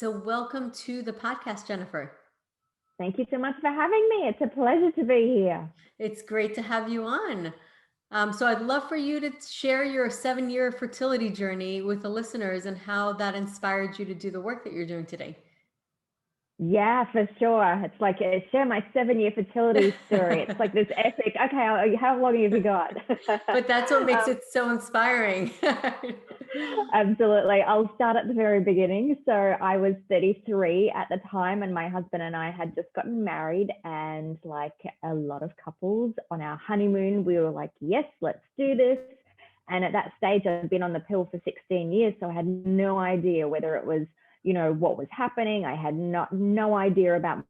So welcome to the podcast, Jennifer. Thank you so much for having me. It's a pleasure to be here. It's great to have you on. So I'd love for you to share your 7-year fertility journey with the listeners and how that inspired you to do the work that you're doing today. Yeah, for sure. It's like share my 7-year fertility story. It's like this epic. Okay, how long have you got? But that's what makes um, it so inspiring. Absolutely. I'll start at the very beginning. So I was 33 at the time, and my husband and I had just gotten married. And like a lot of couples on our honeymoon, we were like, yes, let's do this. And at that stage, I'd been on the pill for 16 years. So I had no idea whether it was, what was happening. I had no idea about,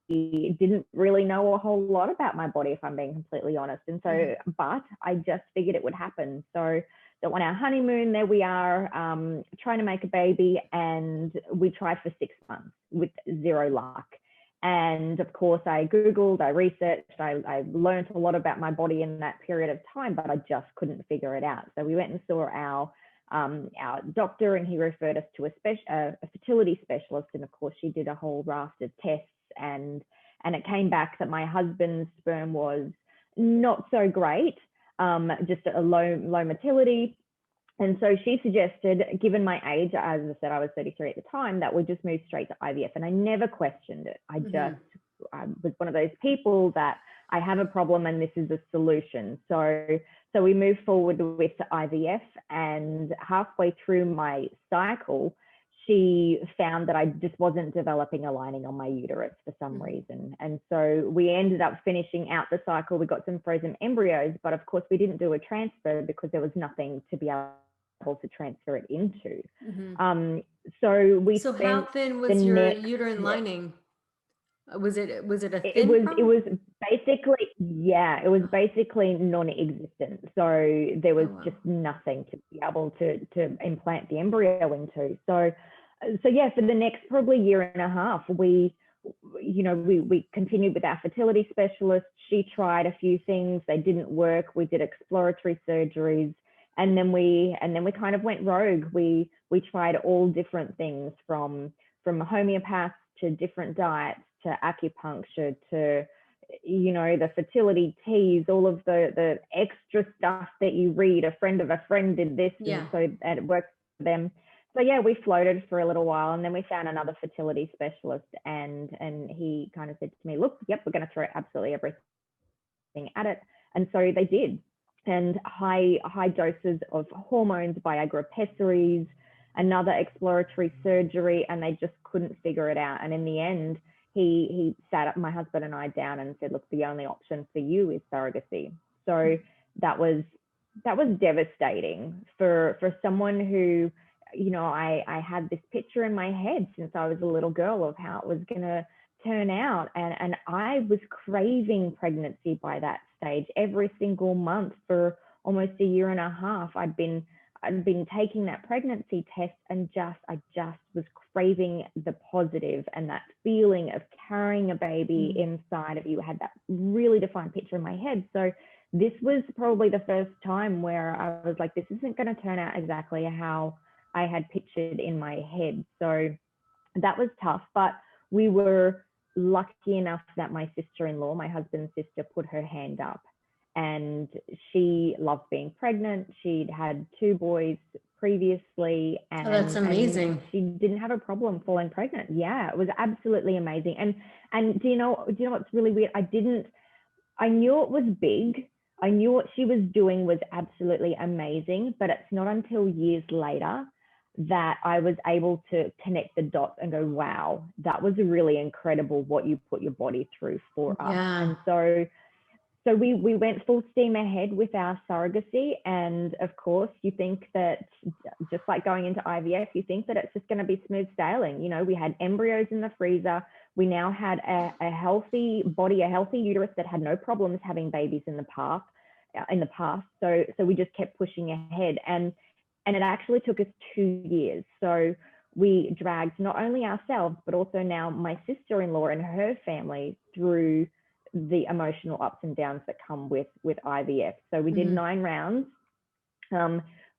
didn't really know a whole lot about my body, if I'm being completely honest. And so, but I just figured it would happen. So that on our honeymoon, there we are, trying to make a baby, and we tried for 6 months with zero luck. And of course, I Googled, I researched, I learned a lot about my body in that period of time, but I just couldn't figure it out. So we went and saw our doctor, and he referred us to a fertility specialist. And of course, she did a whole raft of tests, and it came back that my husband's sperm was not so great, just a low motility. And so she suggested, given my age, as I said, I was 33 at the time, that we just move straight to IVF. And I never questioned it. I was one of those people that I have a problem and this is a solution. So we moved forward with IVF, and halfway through my cycle, she found that I just wasn't developing a lining on my uterus for some reason. And so we ended up finishing out the cycle. We got some frozen embryos, but of course we didn't do a transfer because there was nothing to be able to transfer it into. So we So how spent thin the was your next, uterine lining? Was it a it thin was it problem? was basically, yeah, it was basically non-existent. So there was just nothing to be able to implant the embryo into. So yeah, for the next probably year and a half, we continued with our fertility specialist. She tried a few things, they didn't work. We did exploratory surgeries, and then we kind of went rogue. We tried all different things, from homeopaths to different diets to acupuncture to the fertility teas, all of the extra stuff that you read. A friend of a friend did this, and it worked for them. So yeah, we floated for a little while, and then we found another fertility specialist, and he kind of said to me, look, yep, we're going to throw absolutely everything at it. And so they did. And high doses of hormones, Viagra pessaries, another exploratory surgery, and they just couldn't figure it out. And in the end, he sat up my husband and I down and said, look, the only option for you is surrogacy. So that was devastating for someone who, I had this picture in my head since I was a little girl of how it was going to turn out. And I was craving pregnancy by that stage. Every single month for almost a year and a half, I'd been taking that pregnancy test, and I just was craving the positive, and that feeling of carrying a baby inside of you. I had that really defined picture in my head. So this was probably the first time where I was like, this isn't going to turn out exactly how I had pictured in my head. So that was tough, but we were lucky enough that my sister-in-law, my husband's sister, put her hand up, and she loved being pregnant. She'd had 2 boys previously, and, that's amazing. and she didn't have a problem falling pregnant. Yeah, it was absolutely amazing. And do you know what's really weird? I knew it was big. I knew what she was doing was absolutely amazing, but it's not until years later that I was able to connect the dots and go, wow, that was really incredible what you put your body through for us. And so we went full steam ahead with our surrogacy. And of course, you think that, just like going into IVF, you think that it's just going to be smooth sailing. We had embryos in the freezer. We now had a healthy body, a healthy uterus that had no problems having babies in the past. So we just kept pushing ahead. And it actually took us 2 years. So we dragged not only ourselves, but also now my sister-in-law and her family through the emotional ups and downs that come with IVF. So we did 9 rounds.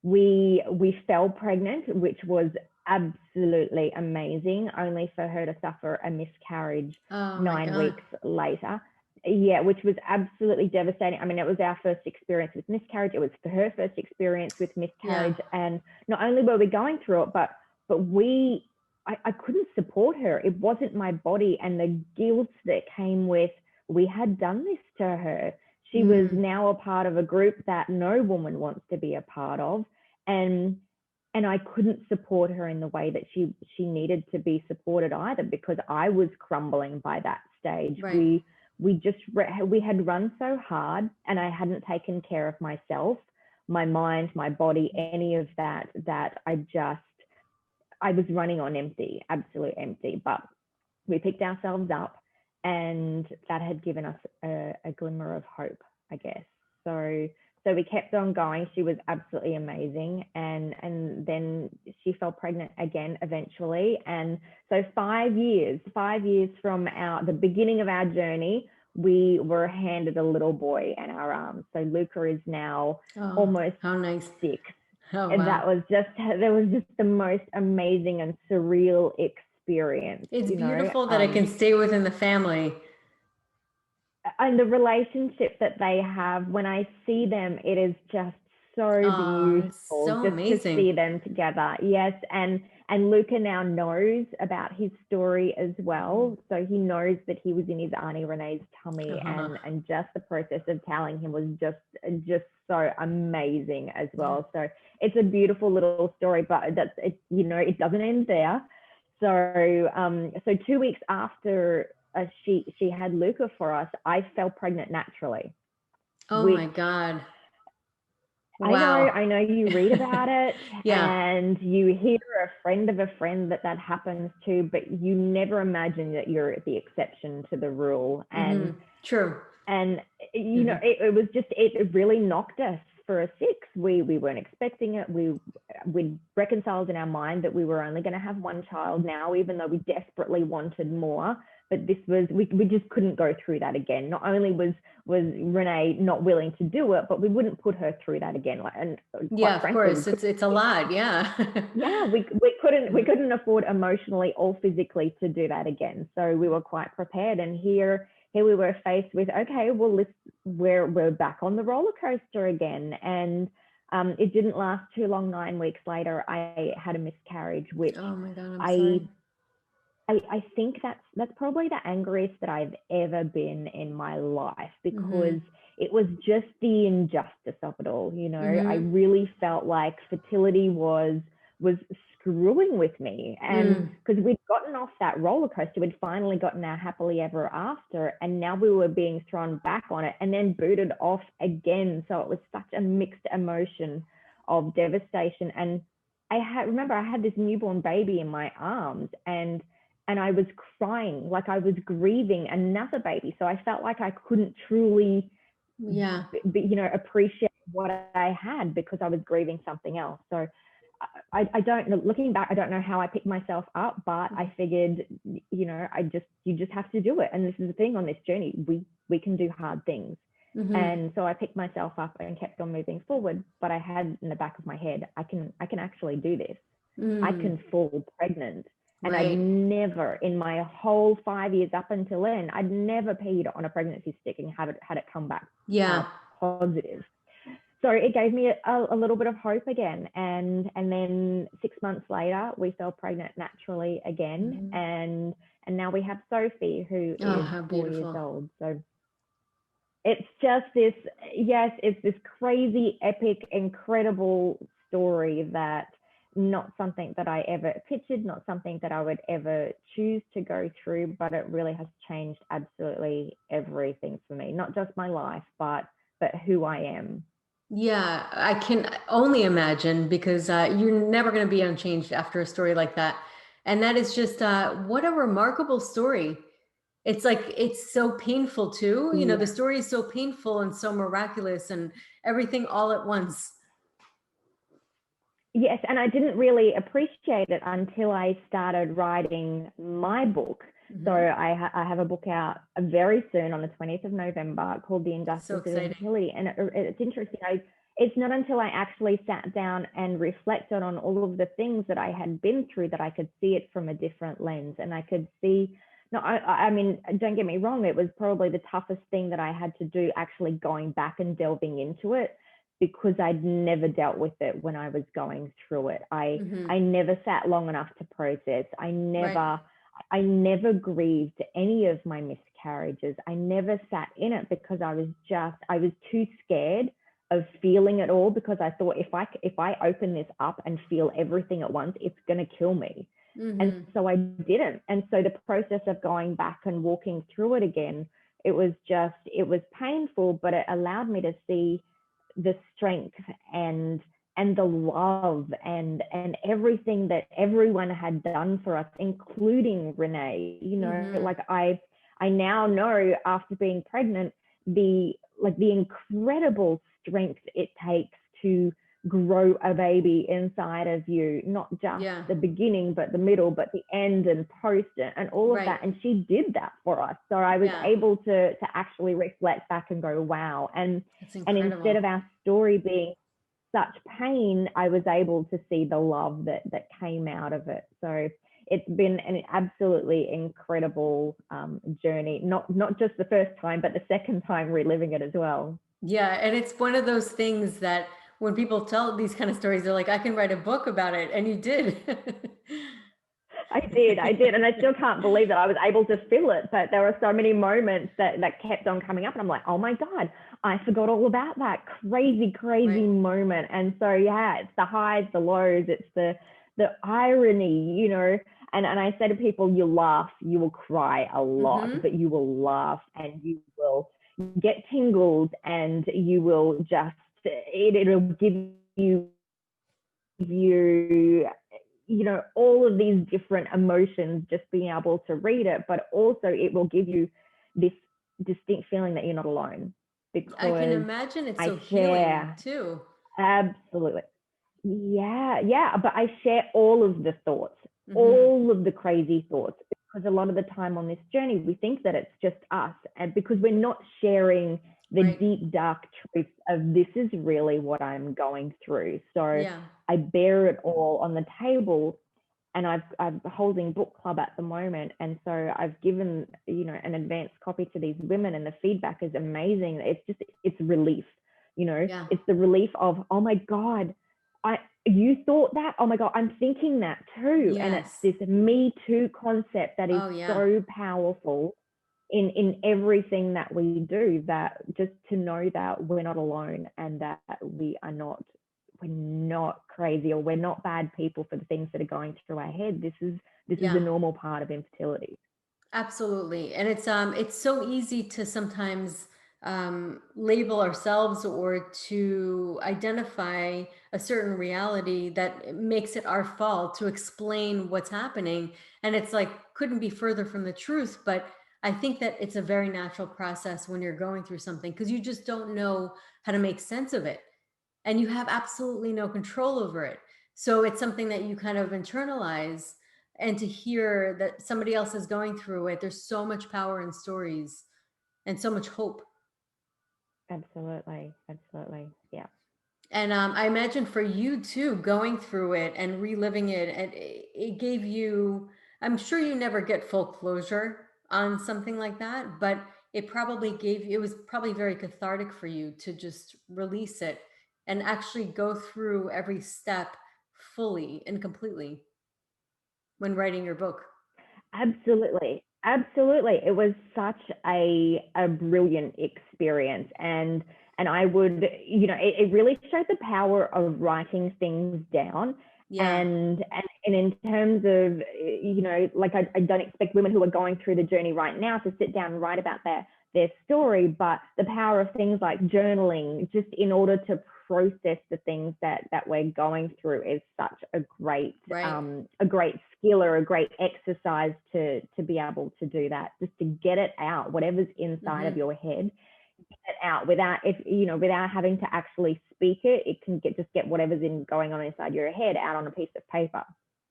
We fell pregnant, which was absolutely amazing, only for her to suffer a miscarriage Oh my 9 weeks God. later. Yeah, which was absolutely devastating. I mean, it was our first experience with miscarriage. It was her first experience with Yeah. miscarriage. And not only were we going through it, but I couldn't support her. It wasn't my body, and the guilt that came with, we had done this to her. She was Mm, now a part of a group that no woman wants to be a part of. And I couldn't support her in the way that she needed to be supported either, because I was crumbling by that stage. right. We had run so hard, and I hadn't taken care of myself, my mind, my body, any of that, that I was running on empty, absolute empty. But we picked ourselves up, and that had given us a glimmer of hope, I guess. So we kept on going. She was absolutely amazing, and then she fell pregnant again eventually. And so 5 years from the beginning of our journey, we were handed a little boy in our arms. So Luca is now Oh, almost how nice. 6. Oh, And wow. that was just the most amazing and surreal experience, It's you know. beautiful that it can stay within the family. And the relationship that they have, when I see them, it is just so Oh, it's beautiful so just to amazing. see them together. Yes, and Luca now knows about his story as Mhm. well. So he knows that he was in his Auntie Renee's tummy, Uh-huh. and just the process of telling him was just so amazing as Yeah. well. So it's a beautiful little story, but that's it, you know, it doesn't end there. So 2 weeks after she had Luca for us, I fell pregnant naturally, Oh which my God. I Wow. know you read about it, Yeah. and you hear a friend of a friend that happens to, but you never imagine that you're the exception to the rule. Hmm. True. And you know, Hmm. it was just, it really knocked us for a 6. We weren't expecting it. We'd reconciled in our mind that we were only going to have one child now, even though we desperately wanted more. But this was, we just couldn't go through that again. Not only was Renee not willing to do it, but we wouldn't put her through that again. And Yeah, quite of frankly, we course. couldn't. It's a lot. Yeah. Yeah, we Mhm. couldn't afford emotionally or physically to do that again. So we were quite prepared. And here we were faced with, okay, well, we're back on the roller coaster again. And it didn't last too long. 9 weeks later, I had a miscarriage, which Oh my God, I'm I sorry. I think that's probably the angriest that I've ever been in my life, because Hmm. it was just the injustice of it all. You know, I Hmm. really felt like fertility was screwing with me, and Mm. because we'd gotten off that roller coaster, we'd finally gotten our happily ever after, and now we were being thrown back on it and then booted off again. So it was such a mixed emotion of devastation. And remember, I had this newborn baby in my arms, and I was crying, like I was grieving another baby. So I felt like I couldn't truly, Yeah. appreciate what I had, because I was grieving something else. So I don't know, looking back, I don't know how I picked myself up, but I figured, you just have to do it. And this is the thing on this journey, we can do hard things. Hmm. And so I picked myself up and kept on moving forward. But I had in the back of my head, I can actually do this. I Mm. can fall pregnant. And I'd Right. never, in my whole 5 years up until then, I'd never peed on a pregnancy stick and had it come back Yeah. positive. So it gave me a little bit of hope again. And then 6 months later, we fell pregnant naturally again. Hmm. And now we have Sophie, who Oh, is how 4 years beautiful. old. So it's just this, yes, it's this crazy, epic, incredible story, that not something that I ever pictured, not something that I would ever choose to go through, but it really has changed absolutely everything for me, not just my life, but who I am. Yeah, I can only imagine because you're never going to be unchanged after a story like that. And that is just what a remarkable story. It's like it's so painful too. You know, the Yeah. story is so painful and so miraculous and everything all at once. Yes, and I didn't really appreciate it until I started writing my book. So Hmm. I have a book out very soon on the 20th of November called The So Injustice of exciting. Infertility. And it's interesting. it's not until I actually sat down and reflected on all of the things that I had been through that I could see it from a different lens. And I could see, no, I mean, don't get me wrong, it was probably the toughest thing that I had to do, actually going back and delving into it, because I'd never dealt with it when I was going through it. I Hmm. never sat long enough to process. Right. I never grieved any of my miscarriages. I never sat in it because I was too scared of feeling it all, because I thought if I open this up and feel everything at once, it's going to kill me. And Hmm. so I didn't. And so the process of going back and walking through it again, it was painful, but it allowed me to see the strength and the love and everything that everyone had done for us, including Renee. You know, Hmm. like I now know, after being pregnant, the incredible strength it takes to grow a baby inside of you, not just Yeah. the beginning, but the middle, but the end and post and all of Right. that. And she did that for us. So I was Yeah. able to actually reflect back and go, wow. That's And instead incredible. of our story being such pain, I was able to see the love that came out of it. So it's been an absolutely incredible journey. Not just the first time, but the second time reliving it as well. Yeah. And it's one of those things that when people tell these kind of stories, they're like, I can write a book about it. And you did. I did, and I still can't believe that I was able to feel it. But there were so many moments that kept on coming up, and I'm like, oh my god, I forgot all about that crazy Right. moment. And so yeah, it's the highs, the lows, it's the irony, you know. And I say to people, you laugh, you will cry a lot, Hmm. but you will laugh and you will get tingles, and you will just it'll give you you know, all of these different emotions, just being able to read it, but also it will give you this distinct feeling that you're not alone, I can because imagine it's I so healing share too. absolutely. Yeah, but I share all of the thoughts, Hmm. all of the crazy thoughts, because a lot of the time on this journey, we think that it's just us, and because we're not sharing the Right. deep, dark truth of this is really what I'm going through. So Yeah. I bear it all on the table, and I'm holding book club at the moment, and so I've given an advanced copy to these women, and the feedback is amazing. It's relief, Yeah. it's the relief of, oh my god, I you thought that, oh my god, I'm thinking that too. And it's Yes. this me too concept that is Oh, yeah. so powerful in everything that we do, that just to know that we're not alone, and that we're not crazy, or we're not bad people for the things that are going through our head. This is the Yeah. normal part of infertility. Absolutely. And it's so easy to sometimes label ourselves or to identify a certain reality that makes it our fault to explain what's happening. And it's like couldn't be further from the truth. But I think that it's a very natural process when you're going through something because you just don't know how to make sense of it. And you have absolutely no control over it. So it's something that you kind of internalize, and to hear that somebody else is going through it, there's so much power in stories and so much hope. Absolutely, yeah. And I imagine for you too, going through it and reliving it, and it gave you, I'm sure you never get full closure on something like that, but it probably gave you, it was probably very cathartic for you to just release it and actually go through every step fully and completely when writing your book. Absolutely. It was such a brilliant experience, and I would, it really showed the power of writing things down. Yeah. And in terms of, like I don't expect women who are going through the journey right now to sit down and write about their story, but the power of things like journaling, just in order to process the things that we're going through, is such Right. a great skill, or a great exercise to be able to do that, just to get it out, whatever's inside of Hmm. your head, get it out without, if without having to actually speak it. It can get whatever's going on inside your head out on a piece of paper.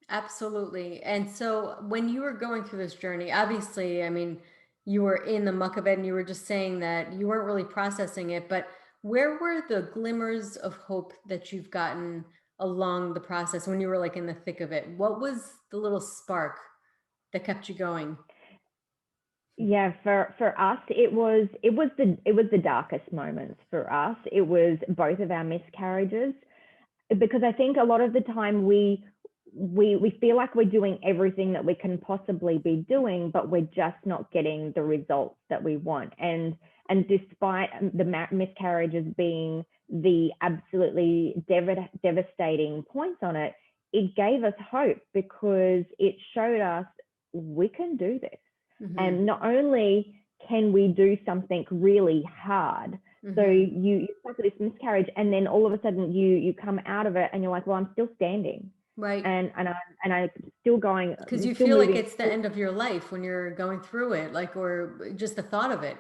Absolutely. And so when you were going through this journey, obviously, I mean, you were in the muck of it and you were just saying that you weren't really processing it, but Where were the glimmers of hope that you've gotten along the process when you were like in the thick of it? What was the little spark that kept you going? Yeah, for us, it was the darkest moments for us. It was both of our miscarriages, because I think a lot of the time we feel like we're doing everything that we can possibly be doing, but we're just not getting the results that we want. And despite the miscarriages being the absolutely devastating points on it, it gave us hope because it showed us we can do this. Hmm. And not only can we do something really hard, so Hmm. you suffer this miscarriage, and then all of a sudden you come out of it, and you're like, well, I'm still standing, Right. and I'm still going, Because you still feel like moving. it's the end of your life when you're going through it, like, or just the thought of it.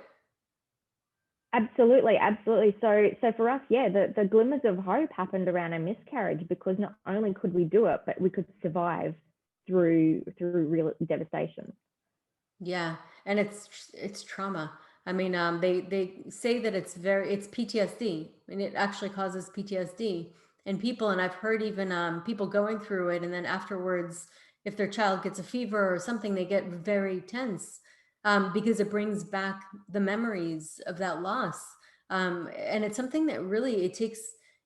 Absolutely, absolutely. So for us, yeah, the glimmers of hope happened around a miscarriage, because not only could we do it, but we could survive through real devastation. Yeah, and it's trauma. I mean, they say that it's PTSD, and it actually causes PTSD in people. And I've heard even people going through it, and then afterwards, if their child gets a fever or something, they get very tense because it brings back the memories of that loss. And it's something that really it takes.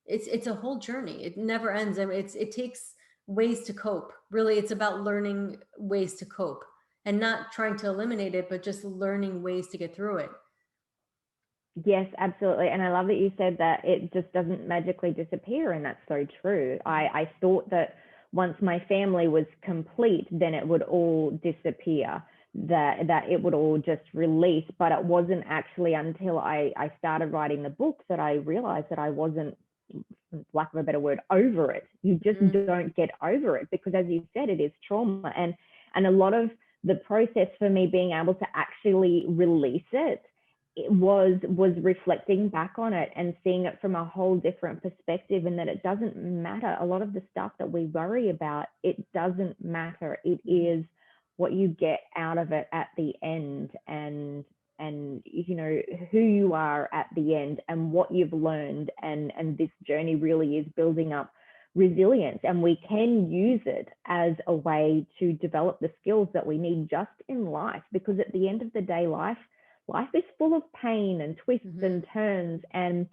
It's a whole journey. It never ends. I mean, it takes ways to cope. Really, it's about learning ways to cope and not trying to eliminate it, but just learning ways to get through it. Yes, absolutely. And I love that you said that it just doesn't magically disappear. And that's so true. I thought that once my family was complete, then it would all disappear, that it would all just release. But it wasn't actually until I started writing the book that I realized that I wasn't, for lack of a better word, over it. You just Mm-hmm. don't get over it, because as you said, it is trauma. And a lot of the process for me being able to actually release it was reflecting back on it and seeing it from a whole different perspective, and that it doesn't matter. A lot of the stuff that we worry about, it doesn't matter. It is what you get out of it at the end, and you know who you are at the end and what you've learned, and this journey really is building up resilience, and we can use it as a way to develop the skills that we need just in life, because at the end of the day, life is full of pain and twists Mm-hmm. and turns, and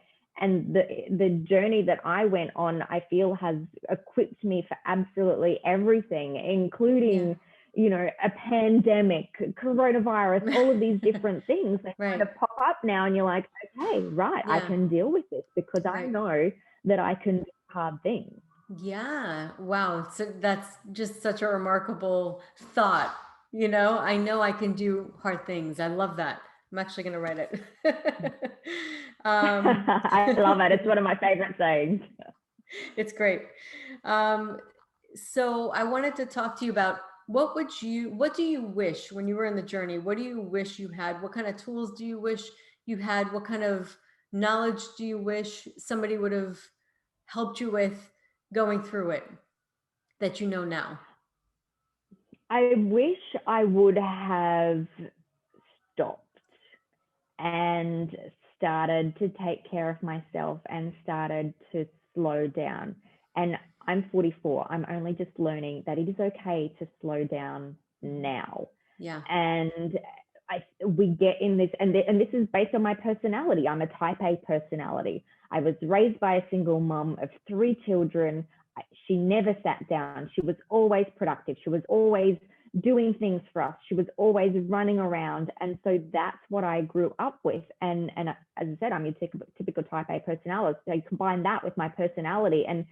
the journey that I went on, I feel, has equipped me for absolutely everything, Yeah. including, a pandemic, coronavirus, all of these different things that kind Right. of pop up now, and you're like, okay, right, I Yeah. can deal with this because I Right. know that I can do hard things. Yeah. Wow. So that's just such a remarkable thought. I know I can do hard things. I love that. I'm actually going to write it. um, I love it. It's one of my favorite sayings. it's great. Um, so I wanted to talk to you about what do you wish when you were in the journey? What do you wish you had? What kind of tools do you wish you had? What kind of knowledge do you wish somebody would have helped you with going through it that you know now? I wish I would have stopped and started to take care of myself and started to slow down. And I'm 44. I'm only just learning that it is okay to slow down Mhm. now. Yeah. And we get in this, and this is based on my personality. I'm a type A personality. I was raised by a single mom of 3 children. She never sat down. She was always productive. She was always doing things for us. She was always running around. And so that's what I grew up with. And as I said, I'm your typical type A personality. So I combine that with my personality, and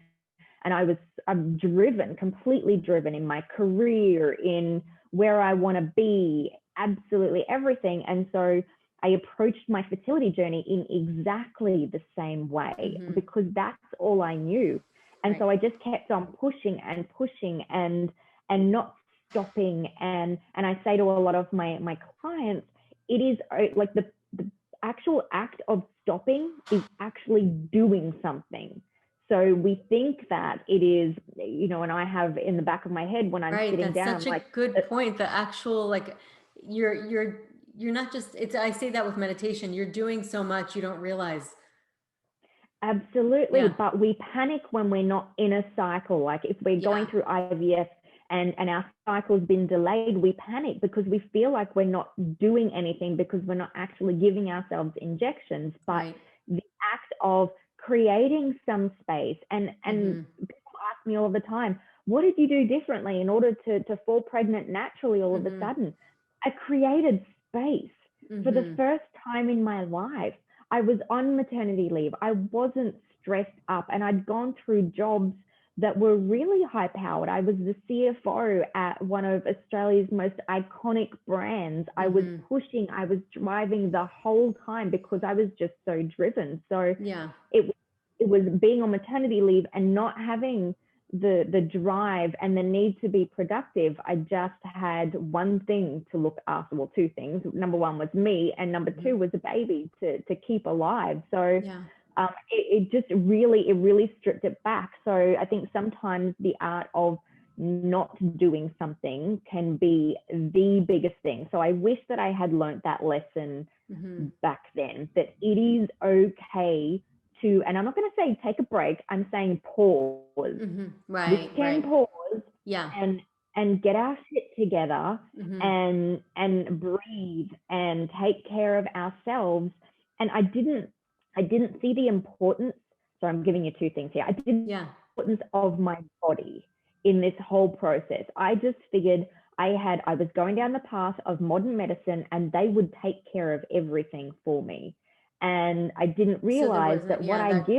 I'm driven, completely driven in my career, in where I want to be, absolutely everything. And so I approached my fertility journey in exactly the same way, Hmm. because that's all I knew. And Right. so I just kept on pushing and pushing, and not stopping. And I say to a lot of my clients, it is like the actual act of stopping is actually doing something. So we think that it is, and I have in the back of my head when I'm Right. sitting That's down, such a like, good point. The actual like you're not just it's I say that with meditation. You're doing so much you don't realize. Absolutely. Yeah, But we panic when we're not in a cycle. Like if we're going yeah, through IVF and our cycle's been delayed, we panic because we feel like we're not doing anything because we're not actually giving ourselves injections. But right. the act of creating some space, and Mm-hmm. people ask me all the time, what did you do differently in order to fall pregnant naturally all of a Mm-hmm. sudden? I created space for the Mm-hmm. first time in my life. I was on maternity leave. I wasn't stressed up, and I'd gone through jobs that were really high powered. I was the CFO at one of Australia's most iconic brands. I was Mm-hmm. pushing, I was driving the whole time because I was just so driven. So Yeah. it it was being on maternity leave and not having the drive and the need to be productive. I just had one thing to look after, well, two things. Number one was me, and number Mm-hmm. two was a baby to keep alive. So Yeah. it just really, it really stripped it back. So I think sometimes the art of not doing something can be the biggest thing. So I wish that I had learned that lesson Mm-hmm. back then, that it is okay to, and I'm not going to say take a break, I'm saying pause. Mm-hmm. We Right, can right. pause Yeah. and get our shit together Mm-hmm. and breathe and take care of ourselves. And I didn't see the importance. So I'm giving you two things here. I didn't Yeah. see the importance of my body in this whole process. I just figured I was going down the path of modern medicine and they would take care of everything for me. And I didn't So there realize wasn't, that yeah, that.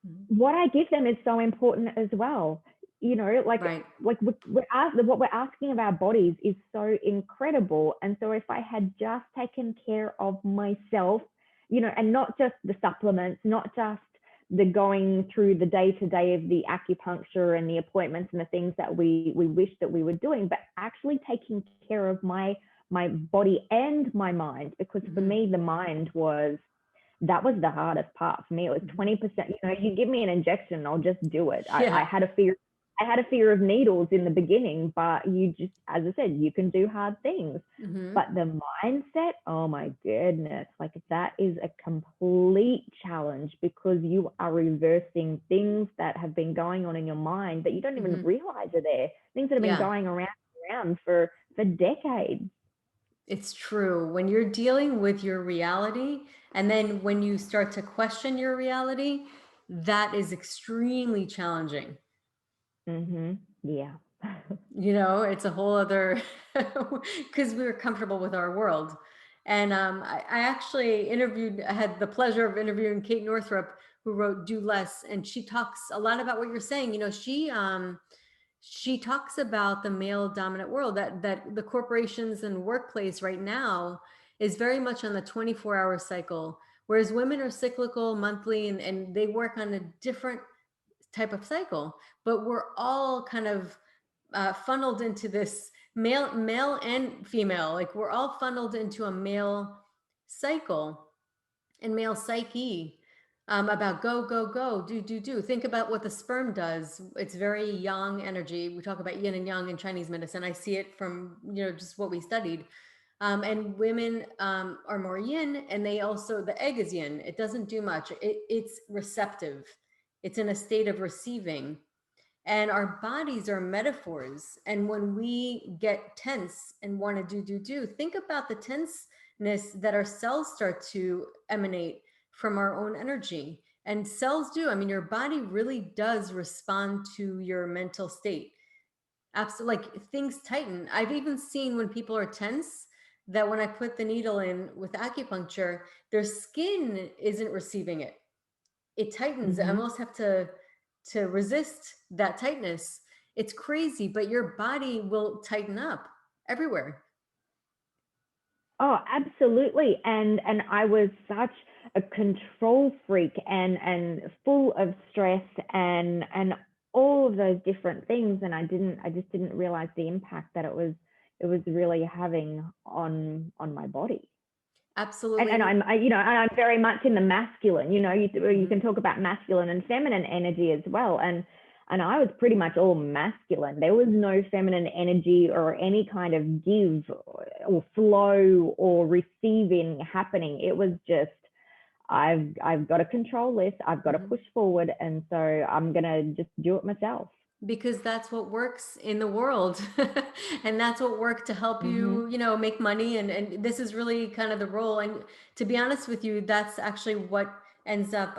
Mhm. what I give them is so important as well. You know, Right. what we're asking of our bodies is so incredible. And so if I had just taken care of myself, you know, and not just the supplements, not just the going through the day to day of the acupuncture and the appointments and the things that we wish that we were doing, but actually taking care of my body and my mind, because for Mm-hmm. me the mind was, that was the hardest part for me. It was Mm-hmm. 20%. You know, you give me an injection, I'll just do it. I Yeah. had a fear. I had a fear of needles in the beginning, but you just, as I said, you can do hard things. Mm-hmm. But the mindset, oh my goodness, like that is a complete challenge, because you are reversing things that have been going on in your mind that you don't even Mm-hmm. realize are there. Things that have been Yeah. going around for decades. It's true. When you're dealing with your reality, and then when you start to question your reality, that is extremely challenging. Yeah. It's a whole other, because we were comfortable with our world. And I actually I had the pleasure of interviewing Kate Northrup, who wrote Do Less, and she talks a lot about what you're saying. She talks about the male dominant world, that the corporations and workplace right now is very much on the 24-hour cycle, whereas women are cyclical, monthly, and they work on a different type of cycle. But we're all kind of funneled into this male and female, like we're all funneled into a male cycle and male psyche, about go, go, go, do, do, do. Think about what the sperm does. It's very yang energy. We talk about yin and yang in Chinese medicine. I see it from, just what we studied. And women are more yin, and they also, the egg is yin. It doesn't do much. It's receptive. It's in a state of receiving. And our bodies are metaphors. And when we get tense and want to do, think about the tenseness that our cells start to emanate from our own energy. And cells do, I mean, your body really does respond to your mental state. Absolutely. Like things tighten. I've even seen when people are tense, that when I put the needle in with acupuncture, their skin isn't receiving it. It tightens. I hmm almost have to resist that tightness. It's crazy, but your body will tighten up everywhere. Oh, absolutely. And I was such a control freak and full of stress and all of those different things. And I just didn't realize the impact that it was really having on my body. Absolutely. And I'm very much in the masculine. You Mhm. can talk about masculine and feminine energy as well. And I was pretty much all masculine. There was no feminine energy or any kind of give or flow or receiving happening. It was just I've got to control this. I've got to Mhm. push forward, and so I'm gonna just do it myself. Because that's what works in the world. And that's what worked to help Mm-hmm. you, make money. And this is really kind of the role. And to be honest with you, that's actually what ends up,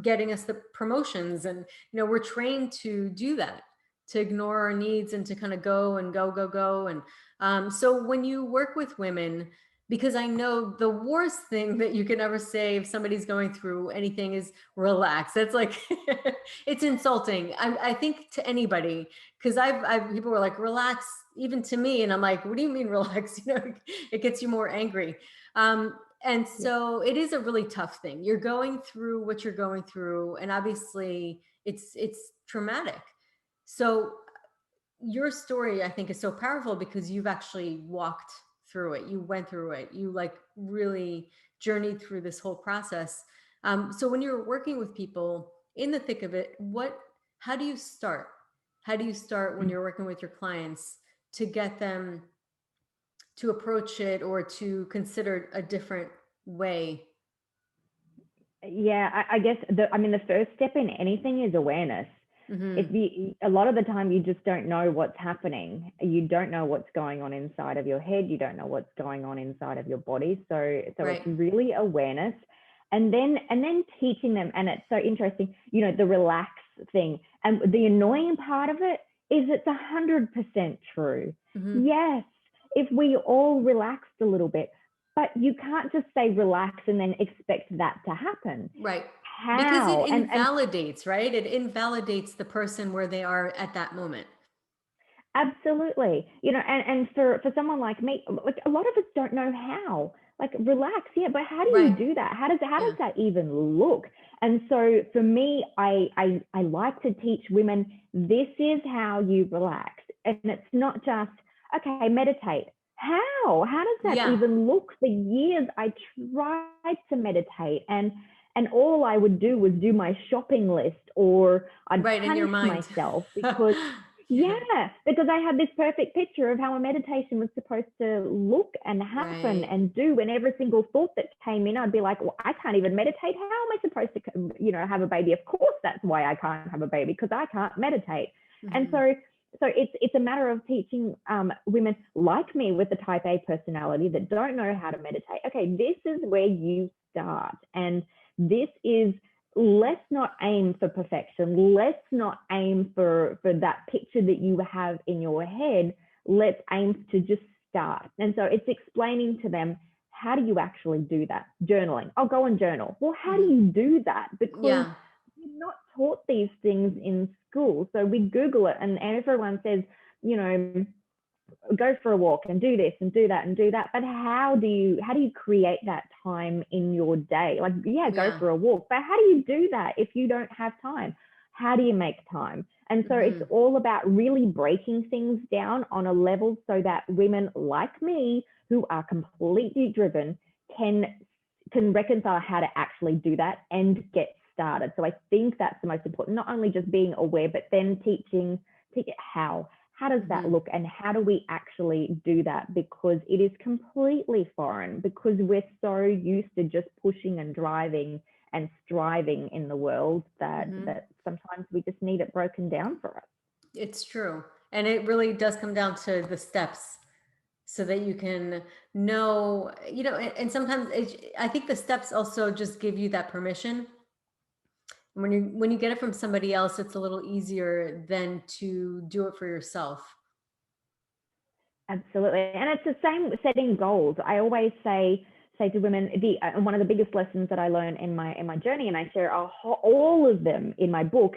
getting us the promotions. And we're trained to do that, to ignore our needs and to kind of go and go go go. And so when you work with women, because I know the worst thing that you can ever say if somebody's going through anything is relax. That's like it's insulting, I think, to anybody. Because I've people were like relax even to me, and I'm like, what do you mean relax? It gets you more angry. And Yeah. so it is a really tough thing. You're going through what you're going through, and obviously it's traumatic. So your story, I think, is so powerful because you've actually walked through it. You went through it. You like really journeyed through this whole process. So when you're working with people in the thick of it, how do you start? How do you start when you're working with your clients to get them to approach it or to consider a different way? Yeah, I guess the first step in anything is awareness. If Hmm. you, a lot of the time you just don't know what's happening. You don't know what's going on inside of your head. You don't know what's going on inside of your body. So it's Right. really awareness, and then teaching them. And it's so interesting, the relax thing. And the annoying part of it is it's 100% true. Hmm. Yes, if we all relaxed a little bit, but you can't just say relax and then expect that to happen. Right. Because it How? And invalidates, right? It invalidates the person where they are at that moment. absolutely. And for someone like me, like a lot of us don't know how. Like relax, yeah, but how do you Right. do that? How does Yeah. that even look? And so for me, I like to teach women this is how you relax. And it's not just, okay, meditate. How does that Yeah. even look? For years I tried to meditate, and all I would do was do my shopping list, or I'd Right. In your punish mind. myself because Yeah. yeah, because I had this perfect picture of how a meditation was supposed to look and happen Right. and do. And every single thought that came in, I'd be like, well, I can't even meditate. How am I supposed to, have a baby? Of course, that's why I can't have a baby, because I can't meditate. And Hmm. so it's a matter of teaching women like me with the type A personality that don't know how to meditate. Okay, this is where you start. And this is, let's not aim for perfection. Let's not aim for that picture that you have in your head. Let's aim to just start. And so it's explaining to them, how do you actually do that? Journaling. I'll go and journal. Well, how do Hmm. you do that? Because Yeah. we're not taught these things in school. So we Google it, and everyone says, you know, go for a walk and do this and do that and do that. But how do you create that time in your day? Like, yeah, go Yeah. for a walk, but how do you do that if you don't have time? How do you make time? And so it's Hmm. all about really breaking things down on a level so that women like me, who are completely driven, can reconcile how to actually do that and get started. So I think that's the most important, not only just being aware, but then teaching how does that Hmm. look, and how do we actually do that? Because it is completely foreign, because we're so used to just pushing and driving and striving in the world that Hmm. sometimes we just need it broken down for us. It's true. And it really does come down to the steps so that you can know, and sometimes I think the steps also just give you that permission. When you get it from somebody else, it's a little easier than to do it for yourself. Absolutely. And it's the same with setting goals. I always say to women, one of the biggest lessons that I learned in my journey, and I share all of them in my book.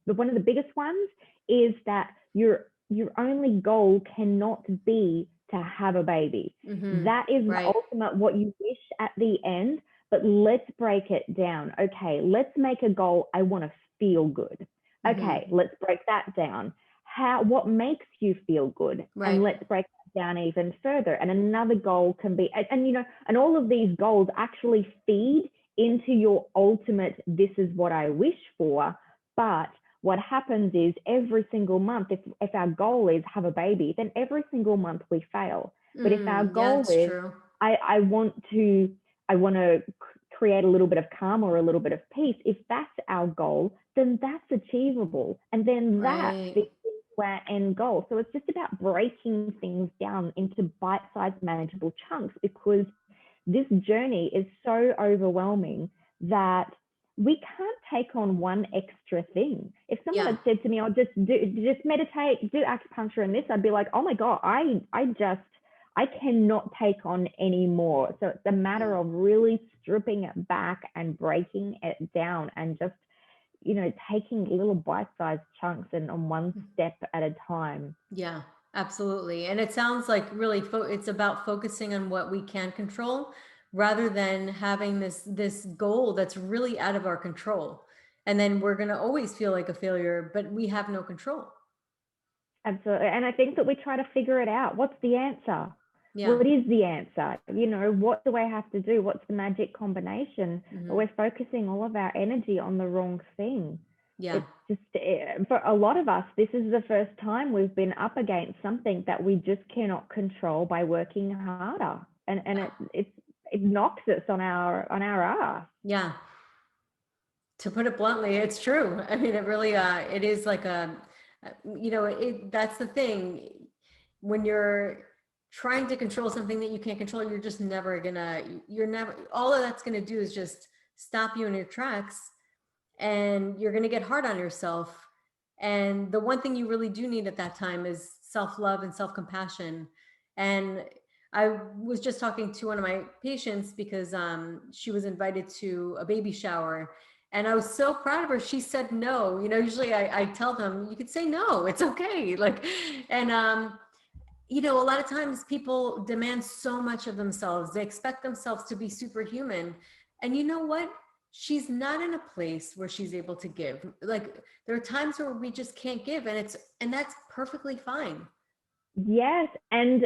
One of the biggest ones is that your only goal cannot be to have a baby. Hmm. That is the Right. ultimate, what you wish at the end. But let's break it down. Okay, let's make a goal. I want to feel good. Okay, Hmm. let's break that down. What makes you feel good? And Right. let's break down even further. And another goal can be, and all of these goals actually feed into your ultimate, this is what I wish for. But what happens is every single month, if our goal is have a baby, then every single month we fail. But if our Yeah, goal it's is, true. I want to I want to create a little bit of calm or a little bit of peace. If that's our goal, then that's achievable. And then that Right. fits into our end goal. So it's just about breaking things down into bite-sized manageable chunks, because this journey is so overwhelming that we can't take on one extra thing. If someone Yeah. had said to me, "I'll just meditate, do acupuncture and this," I'd be like, "Oh my God, I cannot take on any more." So it's a matter of really stripping it back and breaking it down and just, taking little bite-sized chunks and on one step at a time. Yeah, absolutely. And it sounds like really it's about focusing on what we can control rather than having this goal that's really out of our control. And then we're going to always feel like a failure, but we have no control. Absolutely. And I think that we try to figure it out. What's the answer? Yeah. What is the answer? What do I have to do? What's the magic combination? But Hmm. we're focusing all of our energy on the wrong thing. Yeah. It's just, for a lot of us, this is the first time we've been up against something that we just cannot control by working harder. And it knocks us on our ass. Yeah. To put it bluntly, it's true. I mean, it really, it is like that's the thing. When you're trying to control something that you can't control, you're never, all of that's gonna do is just stop you in your tracks, and you're gonna get hard on yourself. And the one thing you really do need at that time is self-love and self-compassion. And I was just talking to one of my patients because she was invited to a baby shower, and I was so proud of her. She said no. Usually I tell them you could say no, it's okay. Like, and a lot of times people demand so much of themselves. They expect themselves to be superhuman. And you know what? She's not in a place where she's able to give. Like, there are times where we just can't give, and that's perfectly fine. Yes, and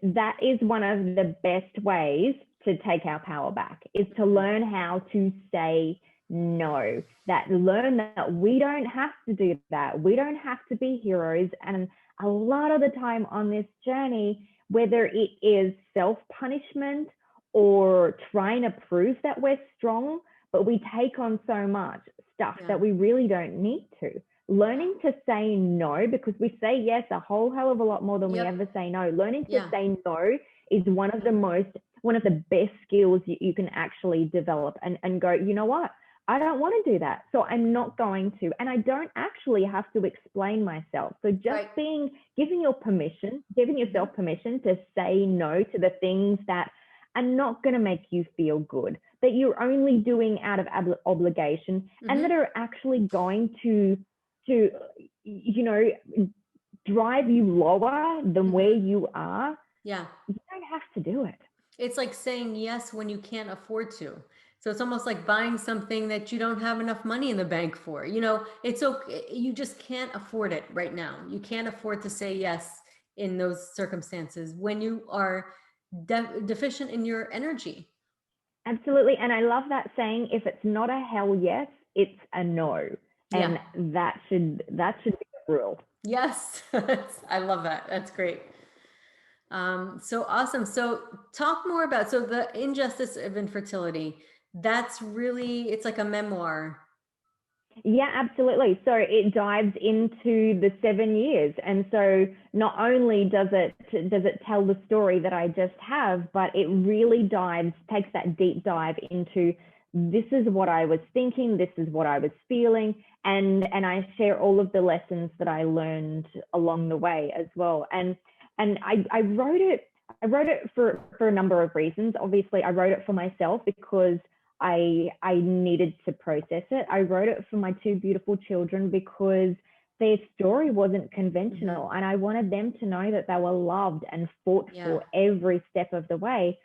that is one of the best ways to take our power back, is to learn how to say no. That learn that we don't have to do that. We don't have to be heroes. And a lot of the time on this journey, whether it is self-punishment or trying to prove that we're strong, but we take on so much stuff Yeah. that we really don't need to. Learning to say no, because we say yes a whole hell of a lot more than we Yep. ever say no. Learning to Yeah. say no is one of the best skills you can actually develop, and go, you know what? I don't want to do that. So I'm not going to. And I don't actually have to explain myself. So just Right. giving yourself permission to say no to the things that are not going to make you feel good, that you're only doing out of obligation, and that Hmm. are actually going to you know drive you lower than where Hmm. you are. Yeah. You don't have to do it. It's like saying yes when you can't afford to. So it's almost like buying something that you don't have enough money in the bank for. It's okay. You just can't afford it right now. You can't afford to say yes in those circumstances when you are deficient in your energy. Absolutely. And I love that saying, if it's not a hell yes, it's a no. Yeah. And that should be the rule. Yes. I love that. That's great. So awesome. So talk more about, so the injustice of infertility. That's really, it's like a memoir. Yeah, absolutely. So it dives into the 7 years. And so not only does it tell the story that I just have, but it really takes that deep dive into, this is what I was thinking, this is what I was feeling, and I share all of the lessons that I learned along the way as well. And I wrote it for a number of reasons. Obviously, I wrote it for myself because I needed to process it. I wrote it for my two beautiful children because their story wasn't Hmm. conventional, and I wanted them to know that they were loved and fought Yeah. for every step of the way.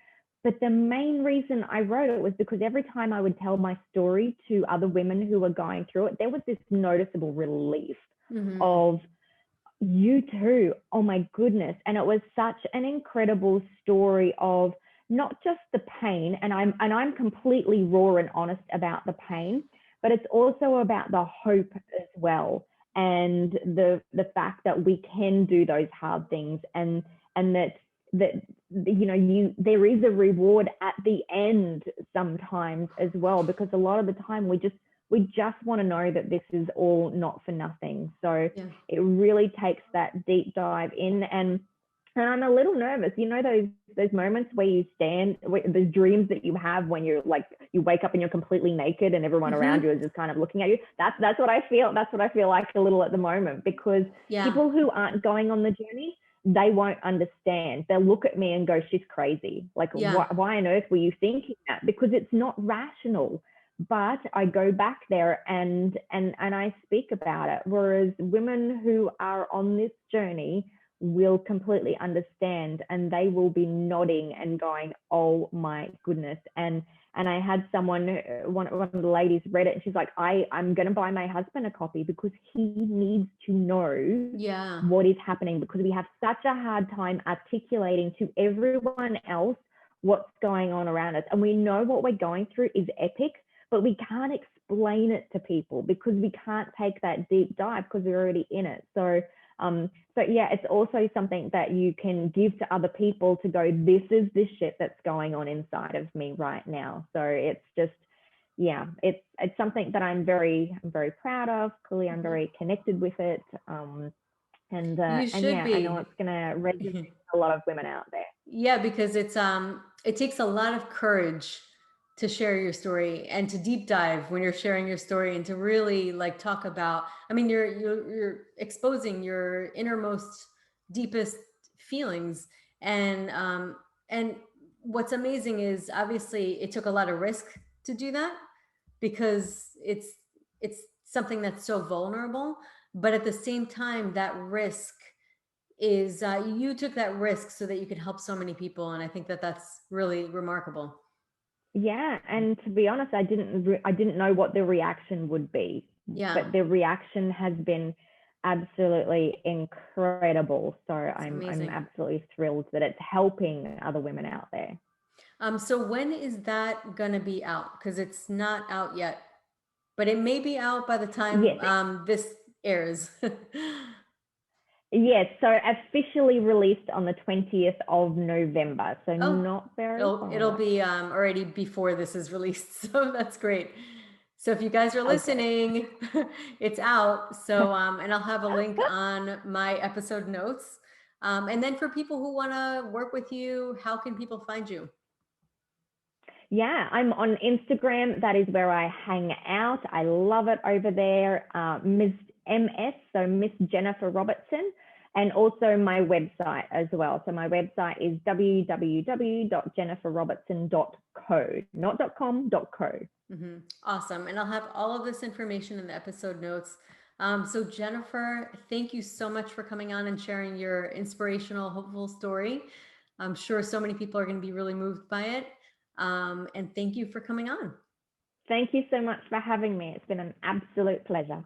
But the main reason I wrote it was because every time I would tell my story to other women who were going through it, there was this noticeable relief Hmm. of, you too. Oh my goodness. And it was such an incredible story of not just the pain, and I'm completely raw and honest about the pain, but it's also about the hope as well, and the fact that we can do those hard things, and that there is a reward at the end sometimes as well, because a lot of the time we just want to know that this is all not for nothing. So Yeah. it really takes that deep dive in, and I'm a little nervous. Those moments where you stand, the dreams that you have when you're like, you wake up and you're completely naked and everyone around you is just kind of looking at you. That's what I feel. That's what I feel like a little at the moment, because people who aren't going on the journey, they won't understand. They'll look at me and go, she's crazy. Like, why on earth were you thinking that? Because it's not rational. But I go back there and I speak about it. Whereas women who are on this journey will completely understand, and they will be nodding and going, oh my goodness. And I had one of the ladies read it, and she's like, I'm going to buy my husband a copy because he needs to know what is happening, because we have such a hard time articulating to everyone else what's going on around us. And we know what we're going through is epic, but we can't explain it to people because we can't take that deep dive because we're already in it. So it's also something that you can give to other people to go, this is the shit that's going on inside of me right now. So it's just, it's something that I'm very proud of. Clearly, I'm very connected with it. I know it's going to resonate with a lot of women out there. Yeah, because it takes a lot of courage to share your story and to deep dive when you're sharing your story, and to really like talk about, I mean, you're exposing your innermost, deepest feelings. And what's amazing is, obviously it took a lot of risk to do that, because it's something that's so vulnerable. But at the same time, that risk is, you took that risk so that you could help so many people. And I think that that's really remarkable. Yeah, and to be honest, I didn't know what the reaction would be. But the reaction has been absolutely incredible. So I'm absolutely thrilled that it's helping other women out there. So when is that gonna be out? Because it's not out yet, but it may be out by the time this airs. Yes, so officially released on the 20th of November. So not very far. It'll be already before this is released. So that's great. So if you guys are listening, it's out. So and I'll have a link on my episode notes. And then for people who want to work with you, how can people find you? Yeah, I'm on Instagram. That is where I hang out. I love it over there. Ms. MS, so Miss Jennifer Robertson, and also my website as well. So my website is www.jenniferrobertson.co, not .com, .co. Awesome. And I'll have all of this information in the episode notes. So Jennifer, thank you so much for coming on and sharing your inspirational, hopeful story. I'm sure so many people are going to be really moved by it. And thank you for coming on. Thank you so much for having me. It's been an absolute pleasure.